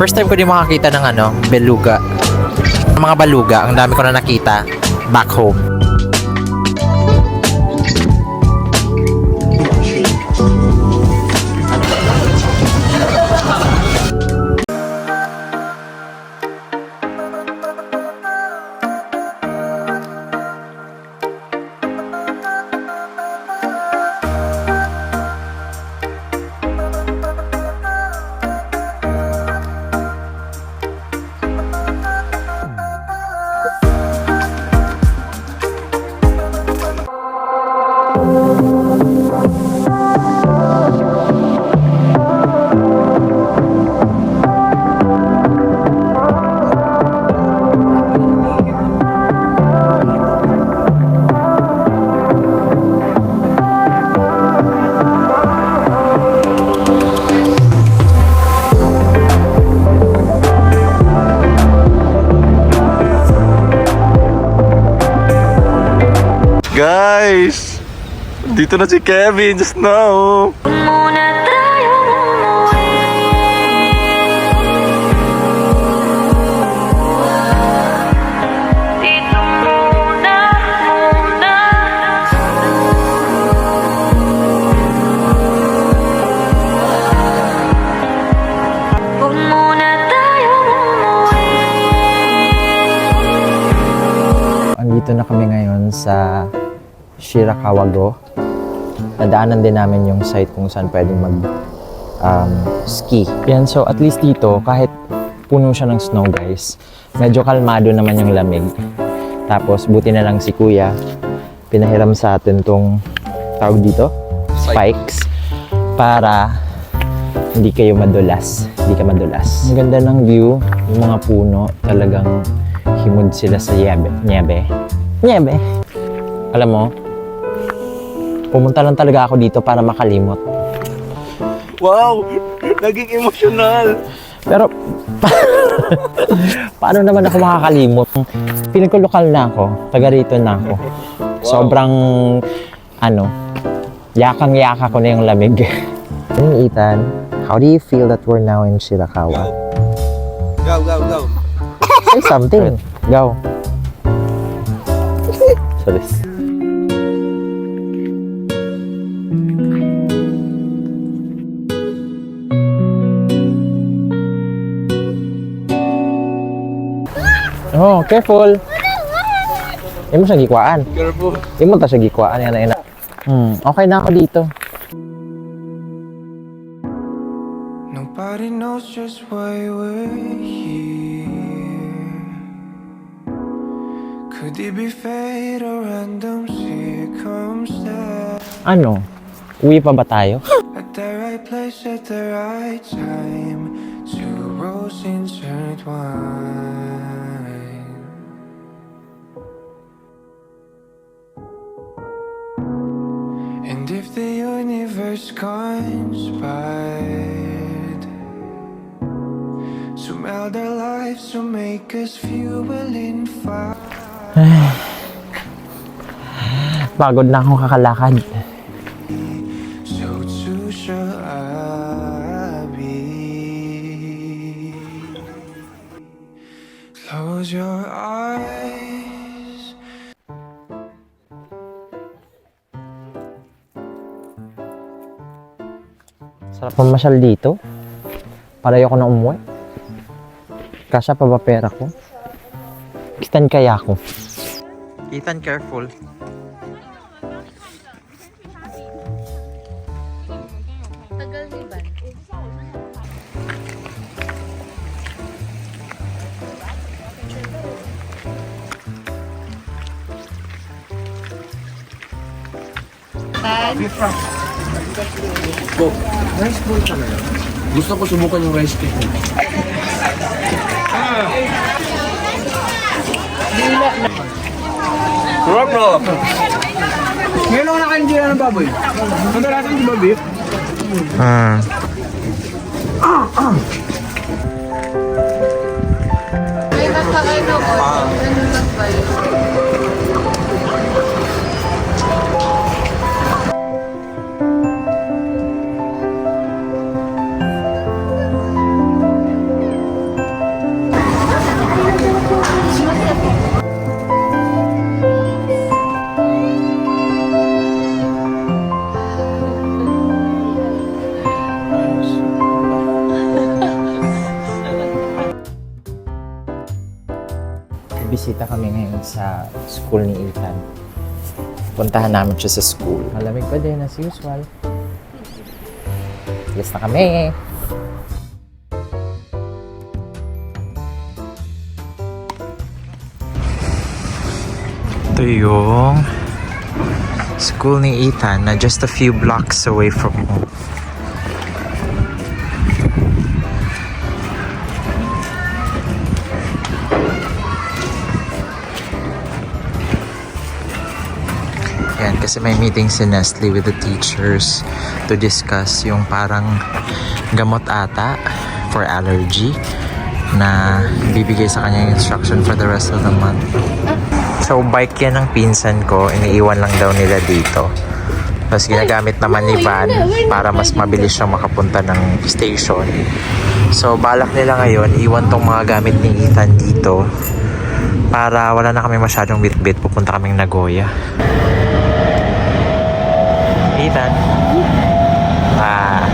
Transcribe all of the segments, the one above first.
First time ko din makakita ng beluga. Mga baluga, ang dami ko na nakita back home. Guys, dito na si Kevin just now. Andito na kami ngayon sa Shirakawa-go. Nadaanan din namin yung site kung saan pwedeng ski. Yan, so at least dito, kahit puno siya ng snow guys, medyo kalmado naman yung lamig. Tapos buti na lang si kuya, pinahiram sa atin tong tawag dito, spikes, para hindi kayo madulas. Hindi ka madulas. Ang ganda ng view, yung mga puno, talagang himod sila sa niebe. Alam mo, pumunta lang talaga ako dito para makalimot. Wow! Naging emosyonal! Pero, paano naman ako makakalimot? Pinagkulokal na ako, taga rito na ako. Wow. Sobrang, yakang-yaka ko na yung lamig. Ethan, how do you feel that we're now in Shirakawa? Go! Say something. Go. Sorry. Oh, careful. Imo sa gikwaan. Careful. Imo ta sa gikwaan yan na. Okay na ako dito. Nobody knows just why we're here. Could it be fate or random circumstance? Ano? Uwi pa ba tayo? At the right place at the right time, two roads intertwine. And if the universe conspired to meld our lives to make us fuel in fire. Pagod na akong kakalakad. So too shall I be. Close your eyes. Sarap mamasyal dito. Para ayoko na umuwi. Kasya pa ba pera ko? Ethan, kaya ako. Ethan, careful. Tagal ni Ban. Rice bowl ka na lang. Gusto ko subukan yung rice cake mo. Sarap no? Ngayon ako nakainjira ng baboy. Kadalasan di ba beef? Ay, basta ano ko. Ano nagbayo? bibisita kami ngayon sa school ni Ethan. Puntahan namin siya sa school. Malamig pa din as usual. Yes na kami! Ito yung school ni Ethan na just a few blocks away from home. Yan, kasi may meeting si Nestle with the teachers to discuss yung parang gamot ata for allergy na bibigay sa kanya yung instruction for the rest of the month. So, bike yan ng pinsan ko. Iniiwan lang daw nila dito. Tapos ginagamit naman ni Van para mas mabilis siyang makapunta ng station. So, balak nila ngayon, iwan tong mga gamit ni Ethan dito para wala na kami masyadong bitbit. Pupunta kaming Nagoya. Ethan. Ah.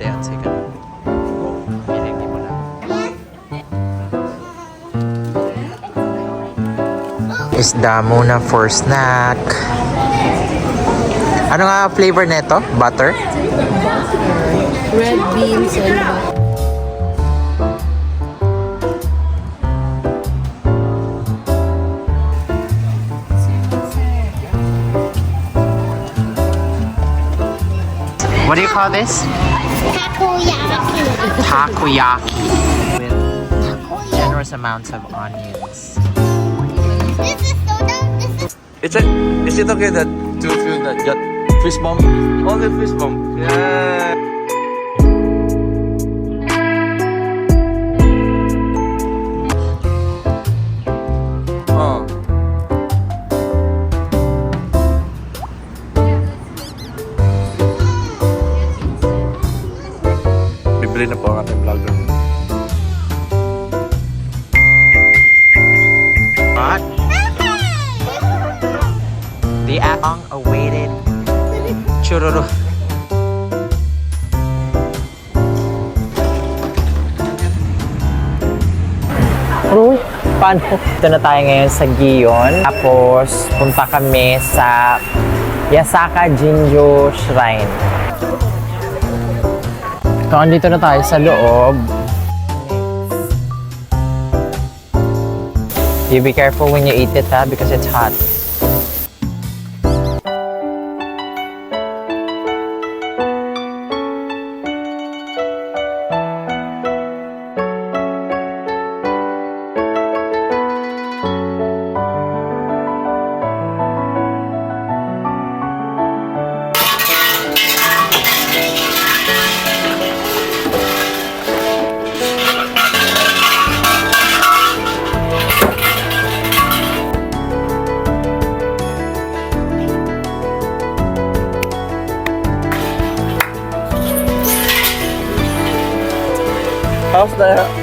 Ayan, sige. Pinigyan mo lang. Isda muna for snack. Ano nga flavor nito? Butter? Red beans and butter. What do you call this? Takoyaki. Takoyaki. With generous amounts of onions. This is soda. This is Is it okay that to feel that got fish bomb? Only fish bomb. Yeah. Oh. Bibili na po ang ating vlogger. What? The long-awaited churro. Uy, paano? Ito na tayo ngayon sa Gion. Tapos, punta kami sa Yasaka Jinjo Shrine. So, andito na tayo sa loob. You be careful when you eat it, ha? Because it's hot.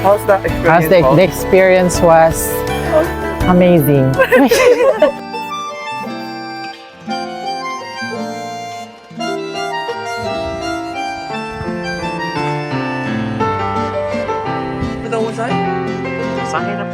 How's the experience? The experience was amazing. Sa akin na.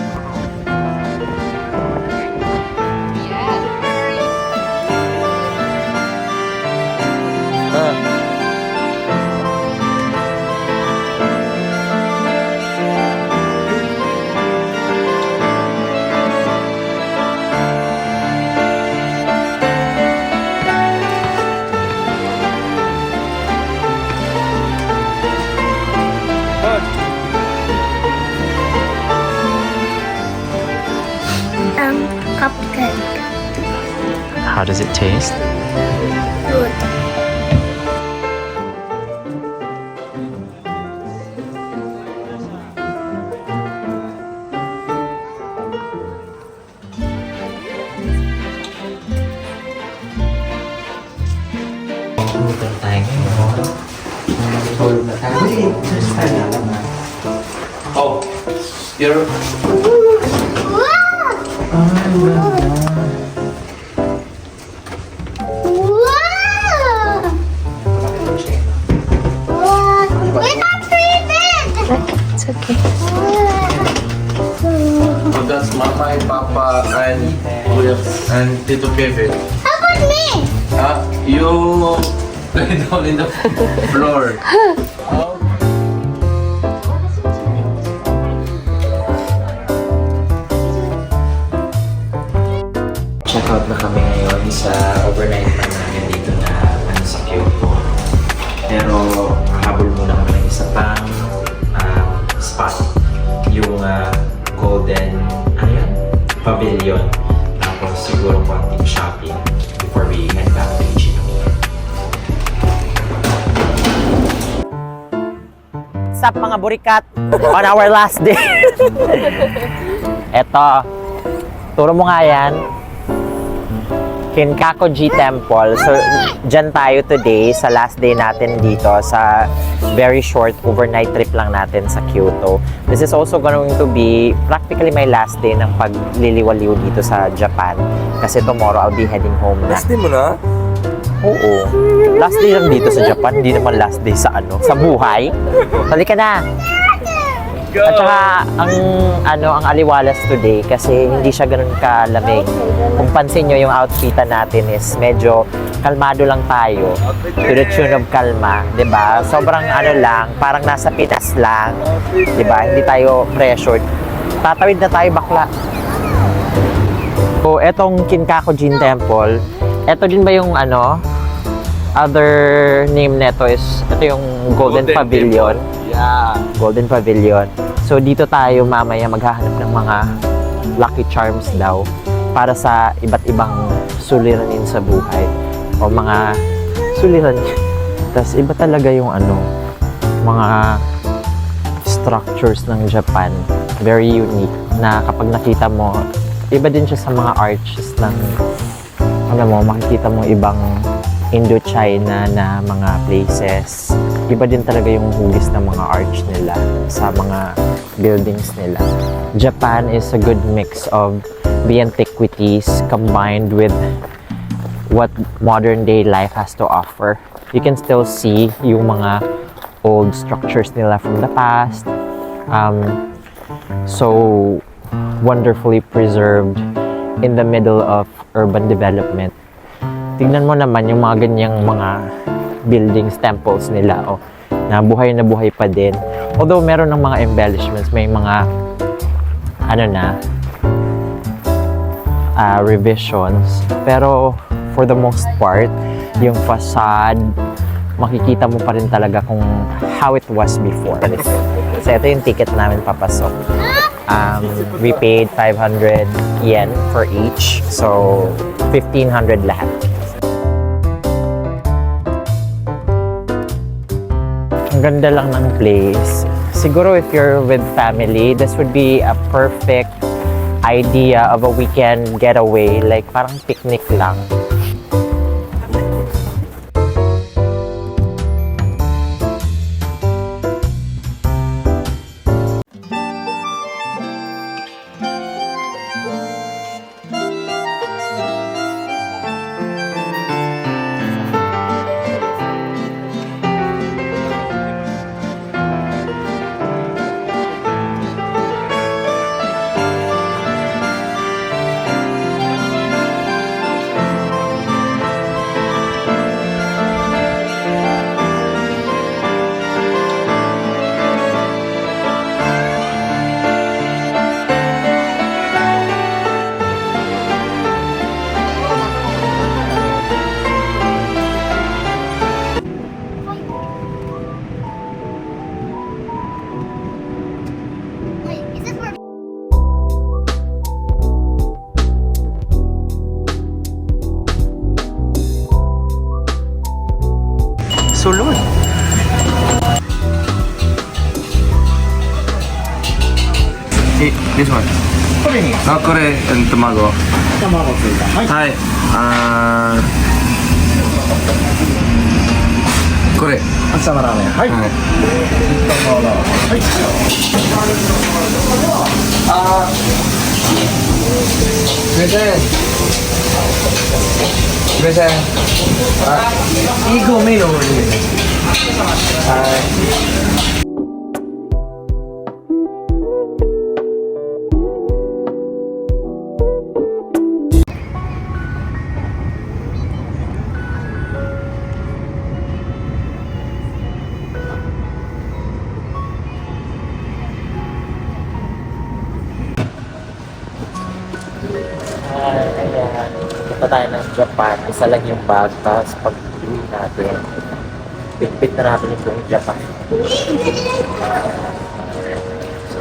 cupcake. How does it taste? Good. Tulog tayo ngayon. Tulog na tayo. Just tayo na naman. Oh, you're... Wow! We're not breathing! It's okay. So that's Mama and Papa and and Tito Kevin. How about me? You lay down in the floor. Check out na kami ngayon sa overnight plan namin dito na sa Kyoto. Pero habol muna kami ng isa pang spot. Yung Golden Pavilion. Tapos siguro konting shopping before we head back to Ichinomiya. Sup mga burikat! On our last day! Eto, turo mo nga yan. Kinkakuji Temple. So, dyan tayo today sa last day natin dito sa very short overnight trip lang natin sa Kyoto. This is also going to be practically my last day ng pagliliwaliw dito sa Japan. Kasi tomorrow I'll be heading home na. Last day mo na? Oo. Last day lang dito sa Japan. Hindi naman last day sa sa buhay. Halika na! At saka, ang aliwalas today kasi hindi siya ganun kalamig. Kung pansin nyo yung outfitan natin is medyo kalmado lang tayo. To the tune of kalma, 'di ba? Sobrang lang, parang nasa Pinas lang. 'Di ba? Hindi tayo pressured. Tatawid na tayo bakla. So, etong Kinkakujin Temple, eto din ba yung other name neto is, ito yung Golden Pavilion. Yeah. Golden Pavilion. So dito tayo mamaya maghahanap ng mga lucky charms daw para sa iba't ibang suliranin sa buhay o mga suliranin. Tapos iba talaga yung mga structures ng Japan. Very unique na kapag nakita mo, iba din siya sa mga arches ng makikita mo ibang Indo-China na mga places. Iba din talaga yung hugis ng mga arch nila sa mga buildings nila. Japan is a good mix of the antiquities combined with what modern day life has to offer. You can still see yung mga old structures nila from the past. So wonderfully preserved in the middle of urban development. Tingnan mo naman yung mga ganyang mga buildings, temples nila, na buhay pa din. Although meron ng mga embellishments, may mga revisions. Pero for the most part, yung facade, makikita mo pa rin talaga kung how it was before. So ito yung ticket namin papasok. We paid 500 yen for each. So 1,500 lahat. Ang ganda lang ng place. Siguro if you're with family, this would be a perfect idea of a weekend getaway. Like parang picnic lang. Sulod. This one. Kore and tamago. Hi. Kore. Asama ramen. Hai. Present. Present. Ego may no. Ayan. Punta tayo ng Japan. Isa lang yung bag. Tapos pag uwi natin, bitbit na natin yung buong Japan. So,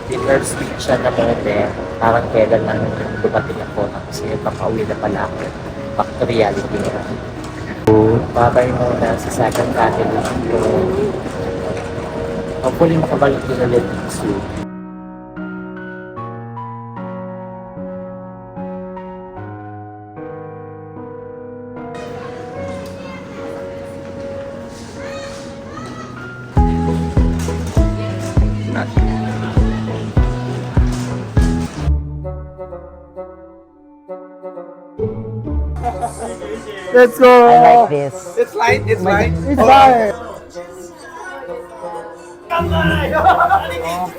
dinner speech siya na moment. Parang kailan lang yung dumating ako. Tapos yun, makauwi na pala ako. Back to reality na. So, babay muna sa second family. So, hopefully makabalik din ulit soon. Let's go. I like this. It's light. It's light. It's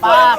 Pak!